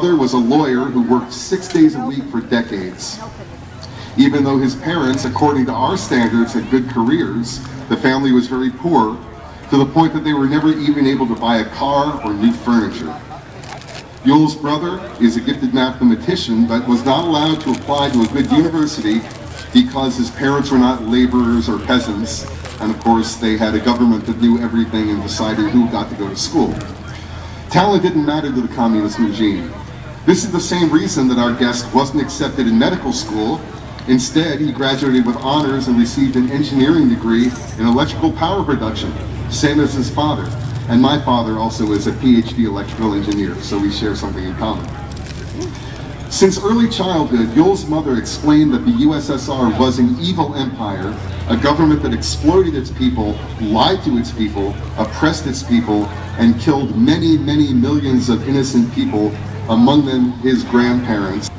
brother was a lawyer who worked 6 days a week for decades. Even though his parents, according to our standards, had good careers, the family was very poor, to the point that they were never even able to buy a car or new furniture. Yules' brother is a gifted mathematician, but was not allowed to apply to a good university because his parents were not laborers or peasants, and of course they had a government that knew everything and decided who got to go to school. Talent didn't matter to the communist regime. This is the same reason that our guest wasn't accepted in medical school. Instead, he graduated with honors and received an engineering degree in electrical power production, same as his father. And my father also is a PhD electrical engineer, so we share something in common. Since early childhood, Yules' mother explained that the USSR was an evil empire, a government that exploited its people, lied to its people, oppressed its people, and killed many, many millions of innocent people, among them his grandparents.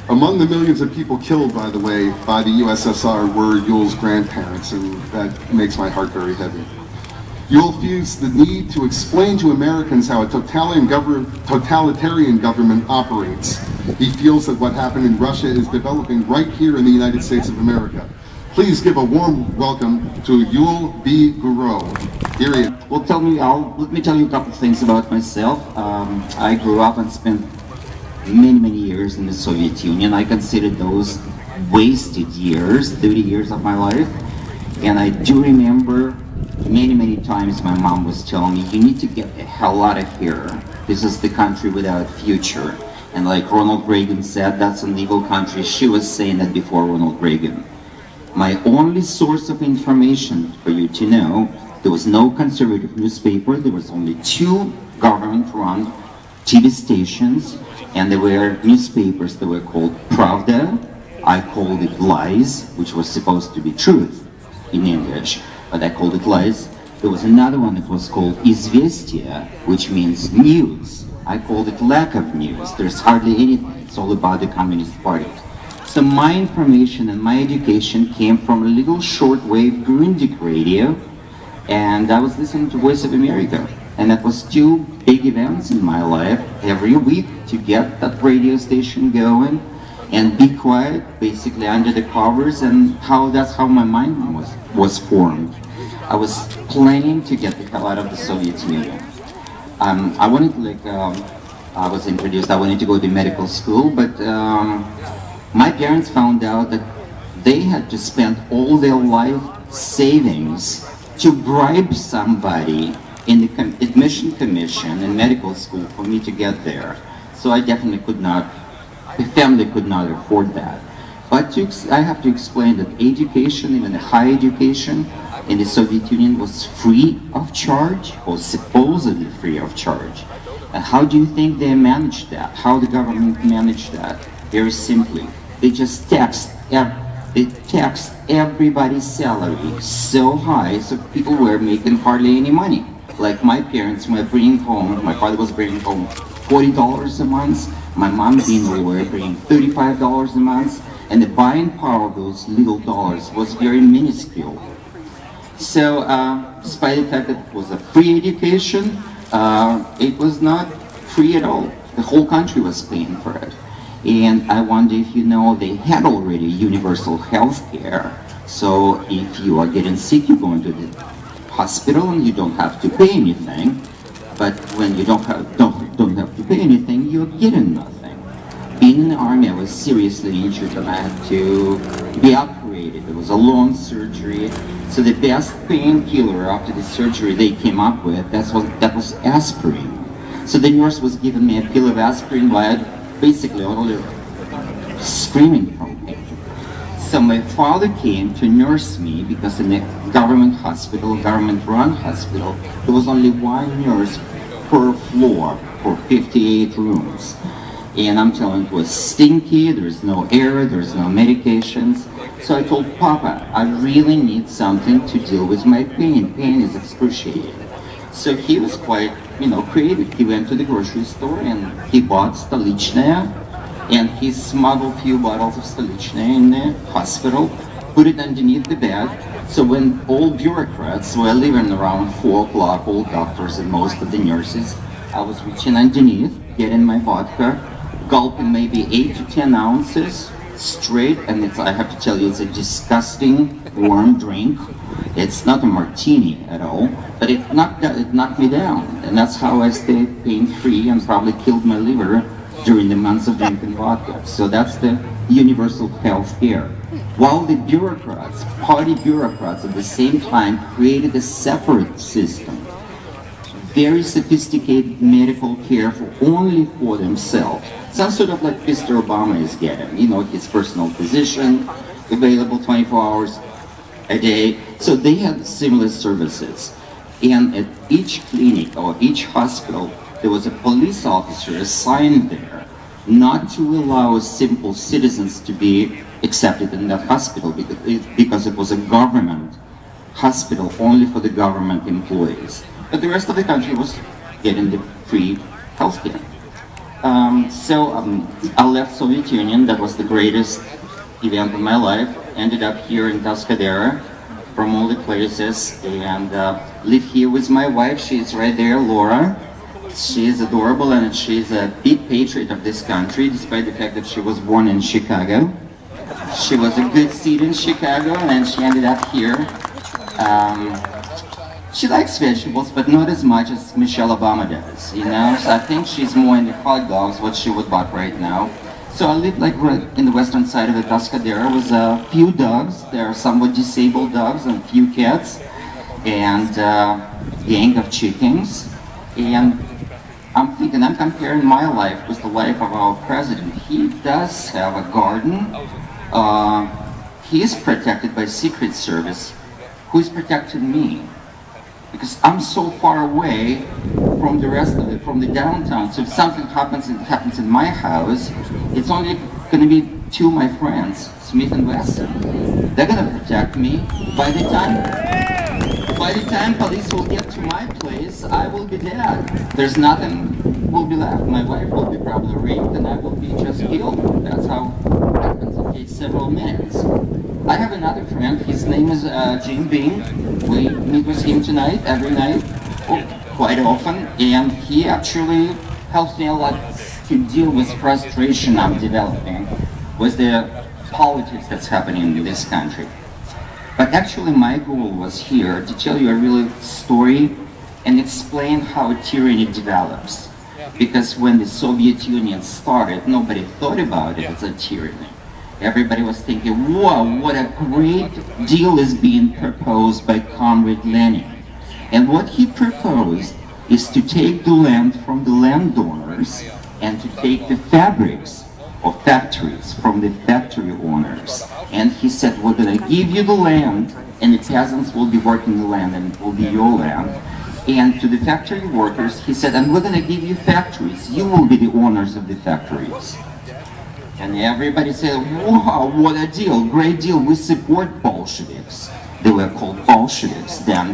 Among the millions of people killed, by the way, by the USSR were Yules' grandparents, and that makes my heart very heavy. Yules feels the need to explain to Americans how a totalitarian government operates. He feels that what happened in Russia is developing right here in the United States of America. Please give a warm welcome to Yules B. Gouraud. Here he is. Well, let me tell you a couple of things about myself. I grew up and spent many years in the Soviet Union. I consider those wasted years, 30 years of my life. And I do remember many times my mom was telling me, you need to get the hell out of here. This is the country without future. And like Ronald Reagan said, that's an evil country. She was saying that before Ronald Reagan. My only source of information for you to know, there was no conservative newspaper. There was only 2 government-run TV stations, and there were newspapers that were called Pravda. I called it Lies, which was supposed to be truth in English, but I called it Lies. There was another one that was called Izvestia, which means news. I called it lack of news. There's hardly anything. It's all about the Communist Party. So my information and my education came from a little shortwave Grundig radio, and I was listening to Voice of America. And that was 2 big events in my life every week to get that radio station going and be quiet, basically under the covers, and that's how my mind was formed. I was planning to get the hell out of the Soviet Union. I wanted to, I was introduced, I wanted to go to medical school, but my parents found out that they had to spend all their life savings to bribe somebody in the admission commission in medical school for me to get there. So I definitely could not, the family could not afford that. But I have to explain that education, even high education in the Soviet Union, was free of charge, or supposedly free of charge. And how do you think they managed that? How the government managed that? Very simply, they just taxed everybody's salary so high, so people were making hardly any money. Like my parents were bringing home, my father was bringing home $40 a month, my mom being a lawyer bringing $35 a month, and the buying power of those little dollars was very minuscule. So, despite the fact that it was a free education, it was not free at all. The whole country was paying for it. And I wonder if you know they had already universal health care. So if you are getting sick, you go into the hospital and you don't have to pay anything. But when you don't have to pay anything, you're getting nothing. Being in the army, I was seriously injured and I had to be operated. It was a long surgery. So the best painkiller after the surgery they came up with, that was aspirin. So the nurse was giving me a pill of aspirin while I basically only screaming from pain. So my father came to nurse me because in the government hospital, government-run hospital, there was only 1 nurse per floor for 58 rooms. And I'm telling you, it was stinky, there's no air, there's no medications. So I told Papa, I really need something to deal with my pain. Pain is excruciating. So he was quite, creative. He went to the grocery store and he bought Stolichная, and he smuggled a few bottles of Stolichная in the hospital, put it underneath the bed. So when all bureaucrats were leaving around 4 o'clock, all doctors and most of the nurses, I was reaching underneath, getting my vodka, gulping maybe 8 to 10 ounces straight, and I have to tell you, it's a disgusting warm drink. It's not a martini at all, but it knocked me down, and that's how I stayed pain-free and probably killed my liver during the months of drinking vodka. So that's the universal health care. While the bureaucrats, party bureaucrats at the same time created a separate system, very sophisticated medical care only for themselves. Some sort of like Mr. Obama is getting, you know, his personal physician, available 24 hours a day. So they had similar services. And at each clinic or each hospital, there was a police officer assigned there not to allow simple citizens to be accepted in that hospital because it was a government hospital only for the government employees. But the rest of the country was getting the free health care. I left Soviet Union. That was the greatest event of my life. Ended up here in Tuscadera from all the places, and live here with my wife. She's right there, Laura. She is adorable, and she's a big patriot of this country, despite the fact that she was born in Chicago. She was a good seed in Chicago, and she ended up here. She likes vegetables, but not as much as Michelle Obama does, you know? So I think she's more into hot dogs, what she would buy right now. So I live like right in the western side of the Tuscadera with a few dogs. There are somewhat disabled dogs and a few cats, and a gang of chickens. And I'm thinking, I'm comparing my life with the life of our president. He does have a garden. He is protected by Secret Service. Who is protecting me? Because I'm so far away from the rest of it, from the downtown. So if something happens in my house, it's only going to be two of my friends, Smith and Wesson. They're going to protect me. By the time police will get to my place, I will be dead. There's nothing will be left. My wife will be probably raped, and I will be just killed. That's how it happens. It takes several minutes. I have another friend, his name is Jim Bing. We meet with him tonight, every night, quite often, and he actually helps me a lot to deal with frustration I'm developing with the politics that's happening in this country. But actually my goal was here to tell you a real story and explain how tyranny develops. Because when the Soviet Union started, nobody thought about it as a tyranny. Everybody was thinking, wow, what a great deal is being proposed by Comrade Lenin. And what he proposed is to take the land from the landowners and to take the fabrics or factories from the factory owners. And he said, we're going to give you the land, and the peasants will be working the land, and it will be your land. And to the factory workers, he said, and we're going to give you factories. You will be the owners of the factories. And everybody said, wow, what a deal, great deal, we support Bolsheviks. They were called Bolsheviks, then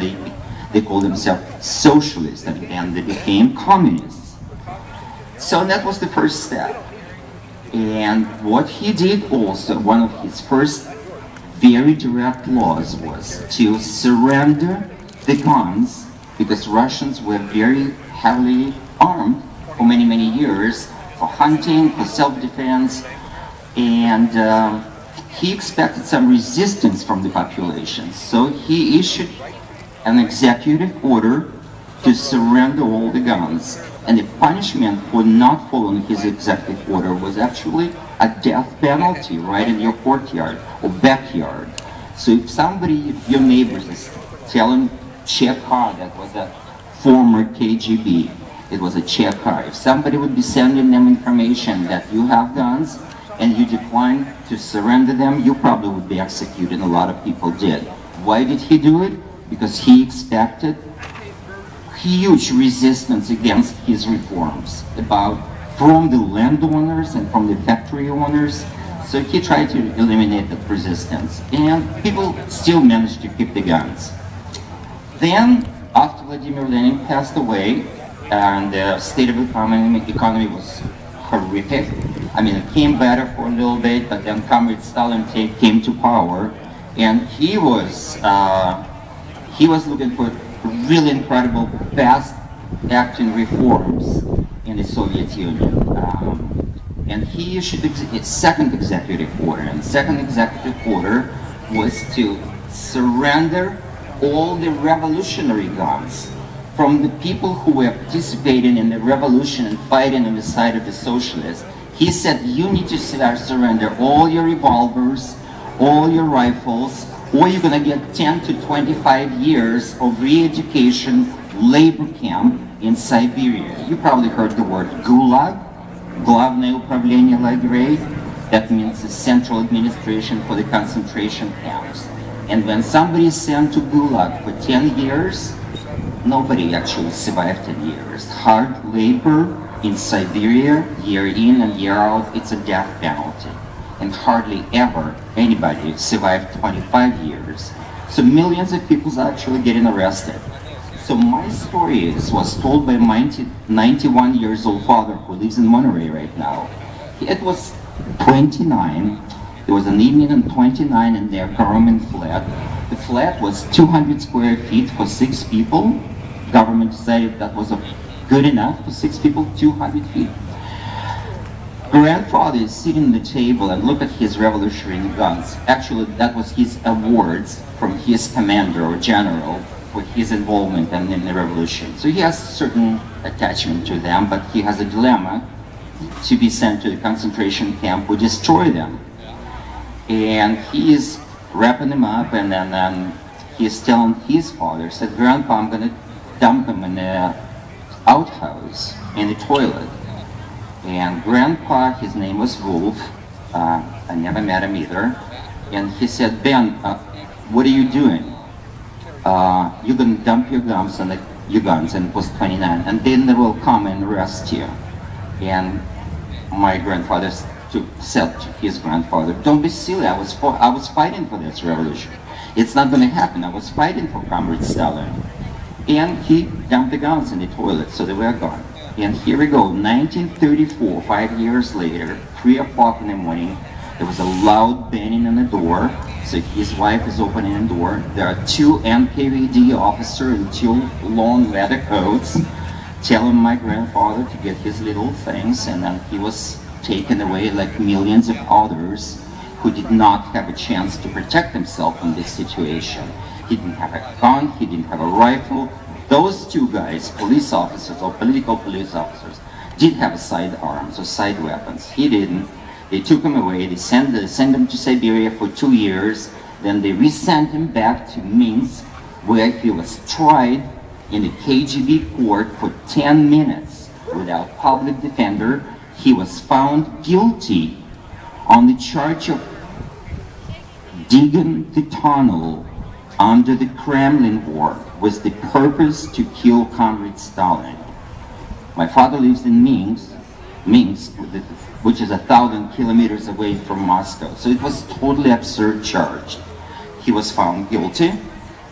they called themselves socialists, and then they became communists. So that was the first step. And what he did also, one of his first very direct laws was to surrender the guns, because Russians were very heavily armed for many, many years, for hunting, for self-defense, and he expected some resistance from the population. So he issued an executive order to surrender all the guns. And the punishment for not following his executive order was actually a death penalty right in your courtyard or backyard. So if somebody, if your neighbors is telling Chekha, that was a former KGB, it was a Chekha. If somebody would be sending them information that you have guns and you decline to surrender them, you probably would be executed, and a lot of people did. Why did he do it? Because he expected huge resistance against his reforms from the landowners and from the factory owners. So he tried to eliminate that resistance, and people still managed to keep the guns. Then, after Vladimir Lenin passed away, and the state of economy was horrific. I mean, it came better for a little bit, but then Comrade Stalin came to power, and he was looking for really incredible, fast-acting reforms. in the Soviet Union. And he issued his second executive order. And the second executive order was to surrender all the revolutionary guns from the people who were participating in the revolution and fighting on the side of the socialists. He said, you need to surrender all your revolvers, all your rifles, or you're going to get 10 to 25 years of re-education labor camp in Siberia. You probably heard the word Gulag, Главное управление лагерей. That means the central administration for the concentration camps. And when somebody is sent to Gulag for 10 years, nobody actually survived 10 years. Hard labor in Siberia, year in and year out, it's a death penalty. And hardly ever anybody survived 25 years. So millions of people are actually getting arrested. So my story was told by my 91 years old father who lives in Monterey right now. It was 29. There was an evening on 29 in their government flat. The flat was 200 square feet for 6 people. Government decided that was good enough for 6 people, 200 feet. Grandfather is sitting at the table and look at his revolutionary guns. Actually, that was his awards from his commander or general for his involvement in the revolution. So he has a certain attachment to them, but he has a dilemma to be sent to the concentration camp or destroy them. And he is wrapping them up, and then he is telling his father, said, Grandpa, I'm going to dump him in the outhouse, in the toilet. And Grandpa, his name was Wolf, I never met him either, and he said, Ben, what are you doing? You're going to dump your guns, and it was 29, and then they will come and arrest you. And my grandfather said to his grandfather, don't be silly, I was fighting for this revolution. It's not going to happen, I was fighting for Comrade Stalin. And he dumped the guns in the toilet, so they were gone. And here we go, 1934, 5 years later, 3 o'clock in the morning, there was a loud banging on the door. So his wife is opening the door. There are 2 NKVD officers in 2 long leather coats telling my grandfather to get his little things, and then he was taken away like millions of others who did not have a chance to protect himself in this situation. He didn't have a gun, he didn't have a rifle. Those 2 guys, police officers or political police officers, did have sidearms or side weapons. He didn't. They took him away, they sent him to Siberia for 2 years, then they resent him back to Minsk, where he was tried in the KGB court for 10 minutes without public defender. He was found guilty on the charge of digging the tunnel under the Kremlin wall with the purpose to kill Comrade Stalin. My father lives in Minsk, which is 1,000 kilometers away from Moscow. So it was totally absurd charge. He was found guilty,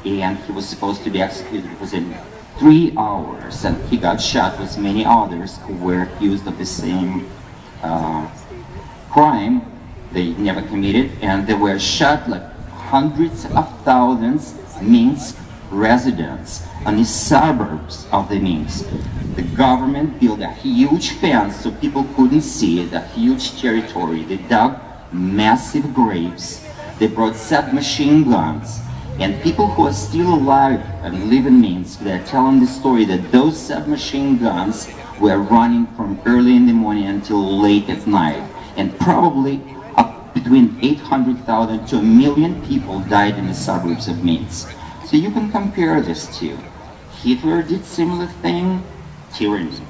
and he was supposed to be executed within 3 hours, and he got shot with many others who were accused of the same crime they never committed, and they were shot like hundreds of thousands Minsk residents in the suburbs of the Minsk. The government built a huge fence so people couldn't see it, a huge territory. They dug massive graves. They brought submachine guns. And people who are still alive and live in Minsk, they're telling the story that those submachine guns were running from early in the morning until late at night. And probably up between 800,000 to 1 million people died in the suburbs of Minsk. So you can compare this to Hitler did similar thing, tyranny.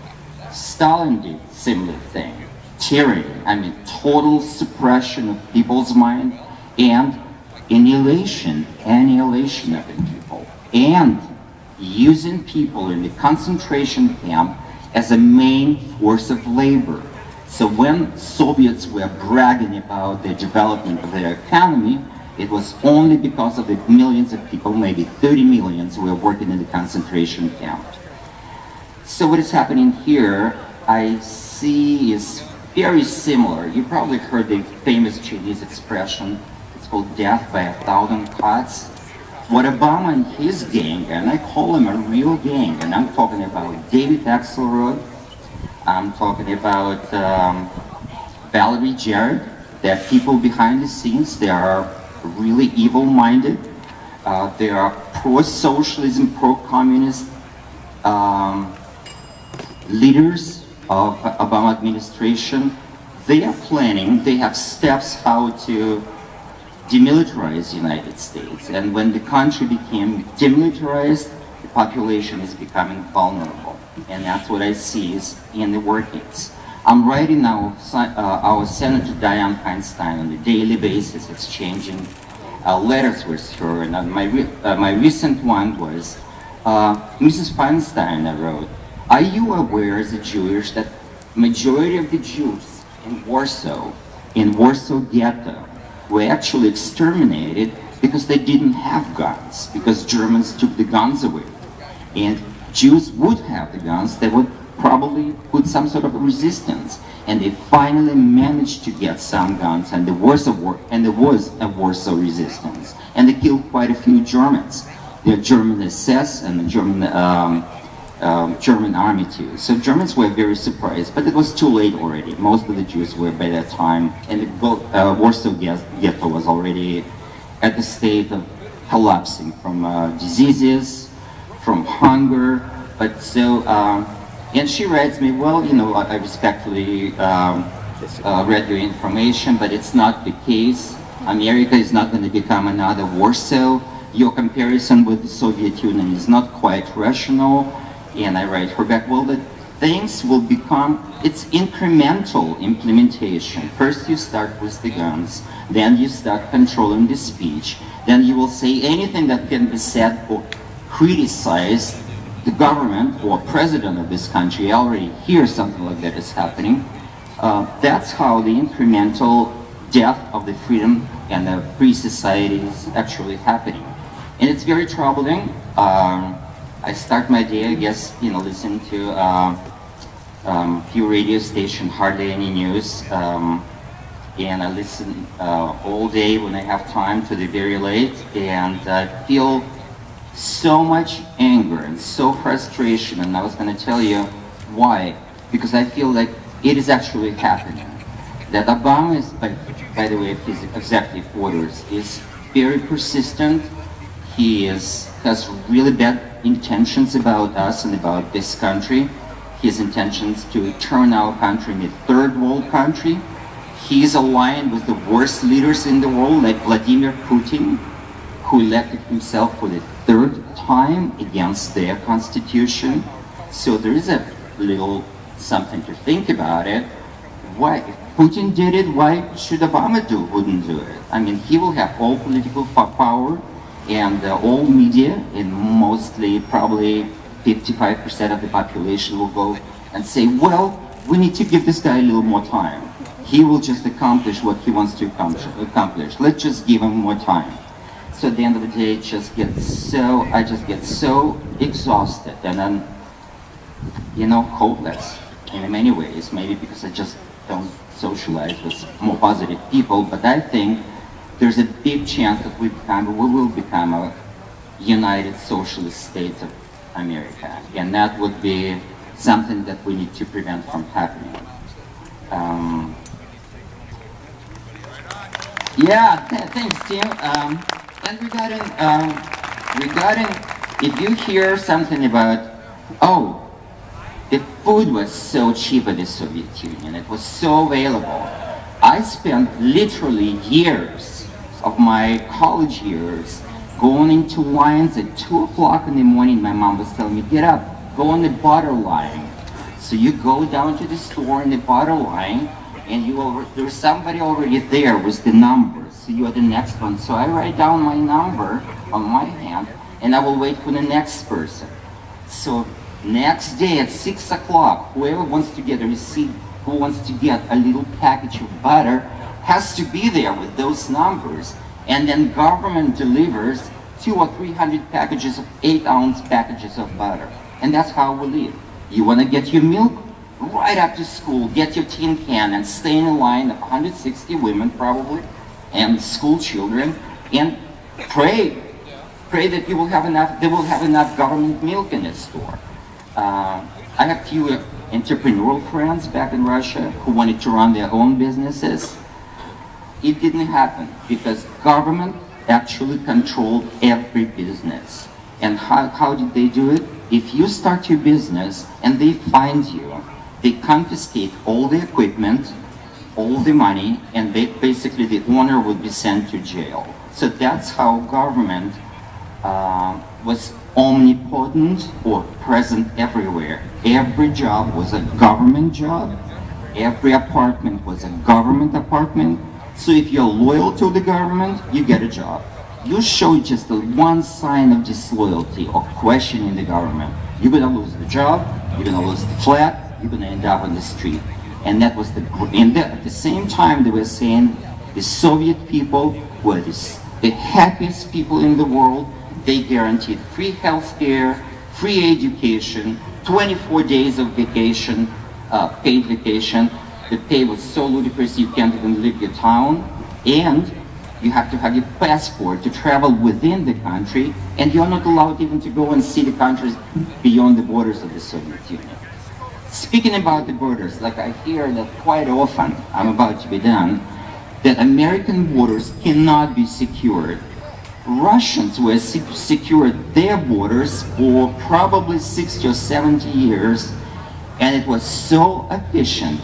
Stalin did similar thing, tyranny. I mean, total suppression of people's mind and annihilation of the people, and using people in the concentration camp as a main force of labor. So when Soviets were bragging about the development of their economy, it was only because of the millions of people, maybe 30 million, who were working in the concentration camp. So what is happening here, I see, is very similar. You probably heard the famous Chinese expression, it's called death by 1,000 cuts. What Obama and his gang, and I call him a real gang, and I'm talking about David Axelrod, I'm talking about Valerie Jarrett. There are people behind the scenes. They are really evil-minded. They are pro-socialism, pro-communist leaders of Obama administration. They are planning, they have steps how to demilitarize the United States. And when the country became demilitarized, the population is becoming vulnerable. And that's what I see is in the workings. I'm writing now our Senator Dianne Feinstein on a daily basis, exchanging letters with her. And my recent one was, Mrs. Feinstein, I wrote, are you aware as a Jewish that majority of the Jews in Warsaw ghetto, were actually exterminated because they didn't have guns, because Germans took the guns away. And Jews would have the guns, they would probably put some sort of resistance. And they finally managed to get some guns, and there was a Warsaw resistance. And they killed quite a few Germans. The German SS and the German army too. So Germans were very surprised, but it was too late already. Most of the Jews were by that time, and the Warsaw ghetto was already at the state of collapsing from diseases, from hunger. But so, and she writes me, well, you know, I respectfully read your information, but it's not the case. America is not going to become another Warsaw. Your comparison with the Soviet Union is not quite rational. And I write her back, well, the things will become, it's incremental implementation. First you start with the guns, then you start controlling the speech, then you will say anything that can be said or criticize the government or president of this country. I already hear something like that is happening. That's how the incremental death of the freedom and the free society is actually happening. And it's very troubling. I start my day, I guess, you know, listening to few radio stations, hardly any news, and I listen all day when I have time to the very late, and I feel so much anger and so frustration, and I was going to tell you why, because I feel like it is actually happening. That Obama is, by the way, his executive orders, is very persistent. He has really bad intentions about us and about this country. His intentions to turn our country into a third world country. He's aligned with the worst leaders in the world, like Vladimir Putin, who elected himself for the third time against their constitution. So there is a little something to think about it. Why, if Putin did it, why should Obama wouldn't do it? I mean, he will have all political power, and all media, and mostly probably 55% of the population will go and say, well, we need to give this guy a little more time. He will just accomplish what he wants to accomplish. Let's just give him more time. So at the end of the day, I just get so exhausted, and then, you know, hopeless in many ways. Maybe because I just don't socialize with more positive people, but I think there's a big chance that we will become a United Socialist States of America, and that would be something that we need to prevent from happening. Yeah, thanks, Tim. And regarding, if you hear something about, oh, the food was so cheap in the Soviet Union, it was so available. I spent literally years of my college years going into lines at 2 o'clock in the morning. My mom was telling me, get up, go on the butter line. So you go down to the store in the butter line, and there's somebody already there with the numbers. So you are the next one. So I write down my number on my hand, and I will wait for the next person. So next day at 6 o'clock, whoever wants to get a receipt, who wants to get a little package of butter, has to be there with those numbers. And then government delivers 200 or 300 packages of 8-ounce packages of butter. And that's how we live. You want to get your milk? Right after school, get your tin can and stay in a line of 160 women probably, and school children, and pray that you will have enough, they will have enough government milk in the store. I have few entrepreneurial friends back in Russia who wanted to run their own businesses. It didn't happen because government actually controlled every business. And how did they do it? If you start your business and they find you, they confiscate all the equipment, all the money, and basically the owner would be sent to jail. So that's how government was omnipotent or present everywhere. Every job was a government job. Every apartment was a government apartment. So if you're loyal to the government, you get a job. You show just the one sign of disloyalty or questioning the government, you're gonna lose the job, you're gonna lose the flat, you're gonna end up on the street. And that was at the same time they were saying the Soviet people were the happiest people in the world. They guaranteed free healthcare, free education, 24 days of vacation, paid vacation. The pay was so ludicrous you can't even leave your town, and you have to have your passport to travel within the country, and you're not allowed even to go and see the countries beyond the borders of the Soviet Union. Speaking about the borders, like I hear that quite often, I'm about to be done, that American borders cannot be secured. Russians were secured their borders for probably 60 or 70 years, and it was so efficient.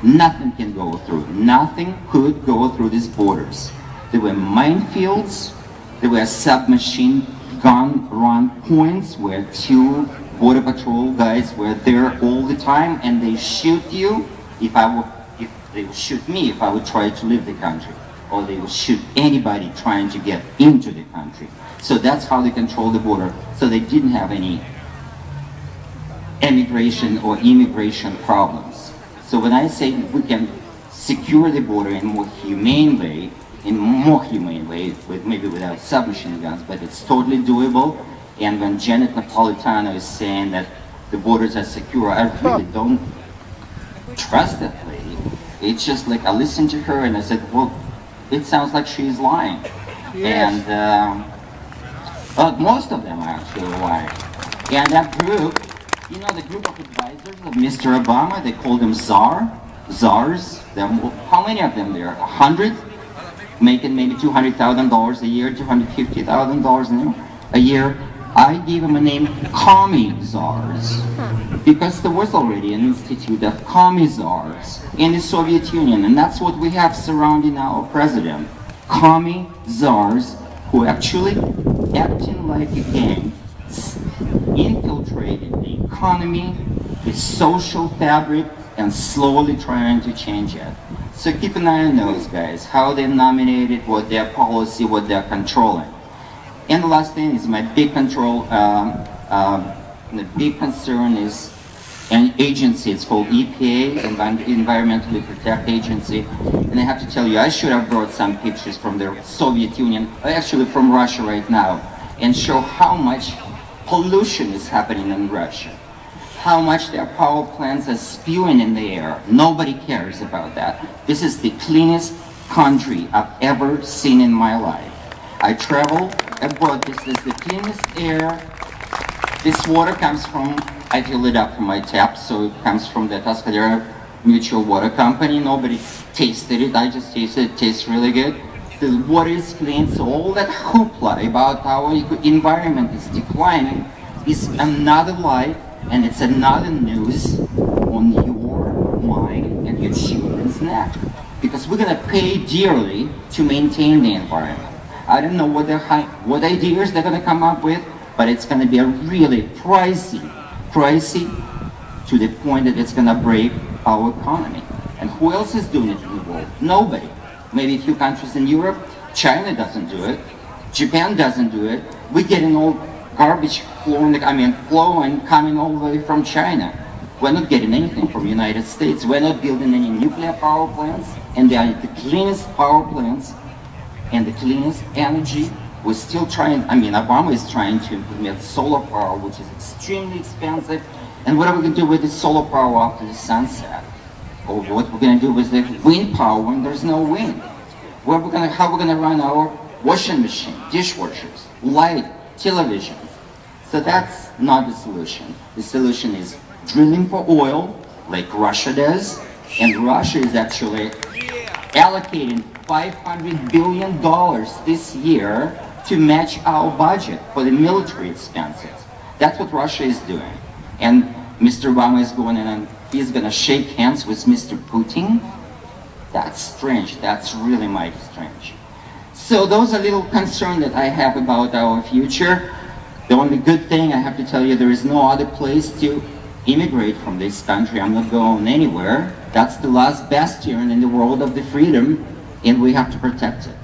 Nothing can go through. Nothing could go through these borders. There were minefields, there were submachine gun run points where two border patrol guys were there all the time, and they shoot you if they would shoot me if I would try to leave the country, or they would shoot anybody trying to get into the country. So that's how they control the border. So they didn't have any emigration or immigration problems. So when I say we can secure the border in a more humane way, with maybe without submachine guns, but it's totally doable. And when Janet Napolitano is saying that the borders are secure, I really don't trust that lady. It's just like I listened to her and I said, well, it sounds like she's lying. Yes. And well, most of them are actually lying. And that group, you know, the group of advisors of Mr. Obama, they call them czars. How many of them there? 100? Making maybe $200,000 a year, $250,000 a year. I gave him a name, Commissars, because there was already an institute of Commissars in the Soviet Union, and that's what we have surrounding our president. Commissars who actually, acting like a gang, infiltrated the economy, the social fabric, and slowly trying to change it. So keep an eye on those guys, how they're nominated, what their policy, what they're controlling. And the last thing is my big control, the big concern is an agency. It's called EPA, Environmentally Protect Agency. And I have to tell you, I should have brought some pictures from the Soviet Union, actually from Russia right now, and show how much pollution is happening in Russia. How much their power plants are spewing in the air. Nobody cares about that. This is the cleanest country I've ever seen in my life. I travel abroad. This is the cleanest air. This water comes from, I fill it up from my tap, so it comes from the Tuscaloosa Mutual Water Company. Nobody tasted it. I just tasted it. It tastes really good. The water is clean, so all that hoopla about our environment is declining is another lie. And it's another news on your mind and your children's neck. Because we're going to pay dearly to maintain the environment. I don't know what ideas they're going to come up with, but it's going to be a really pricey to the point that it's going to break our economy. And who else is doing it in the world? Nobody. Maybe a few countries in Europe. China doesn't do it. Japan doesn't do it. We're getting all garbage flowing coming all the way from China. We're not getting anything from the United States. We're not building any nuclear power plants, and they are the cleanest power plants and the cleanest energy. We're still trying, Obama is trying to implement solar power, which is extremely expensive. And what are we going to do with the solar power after the sunset? Or what we're going to do with the wind power when there's no wind? How are we going to run our washing machine, dishwashers, light, television? So that's not the solution. The solution is drilling for oil, like Russia does. And Russia is actually allocating $500 billion this year to match our budget for the military expenses. That's what Russia is doing. And Mr. Obama is going in and he's going to shake hands with Mr. Putin. That's strange. That's really mighty strange. So those are little concerns that I have about our future. The only good thing I have to tell you, there is no other place to immigrate from this country. I'm not going anywhere. That's the last bastion in the world of the freedom, and we have to protect it.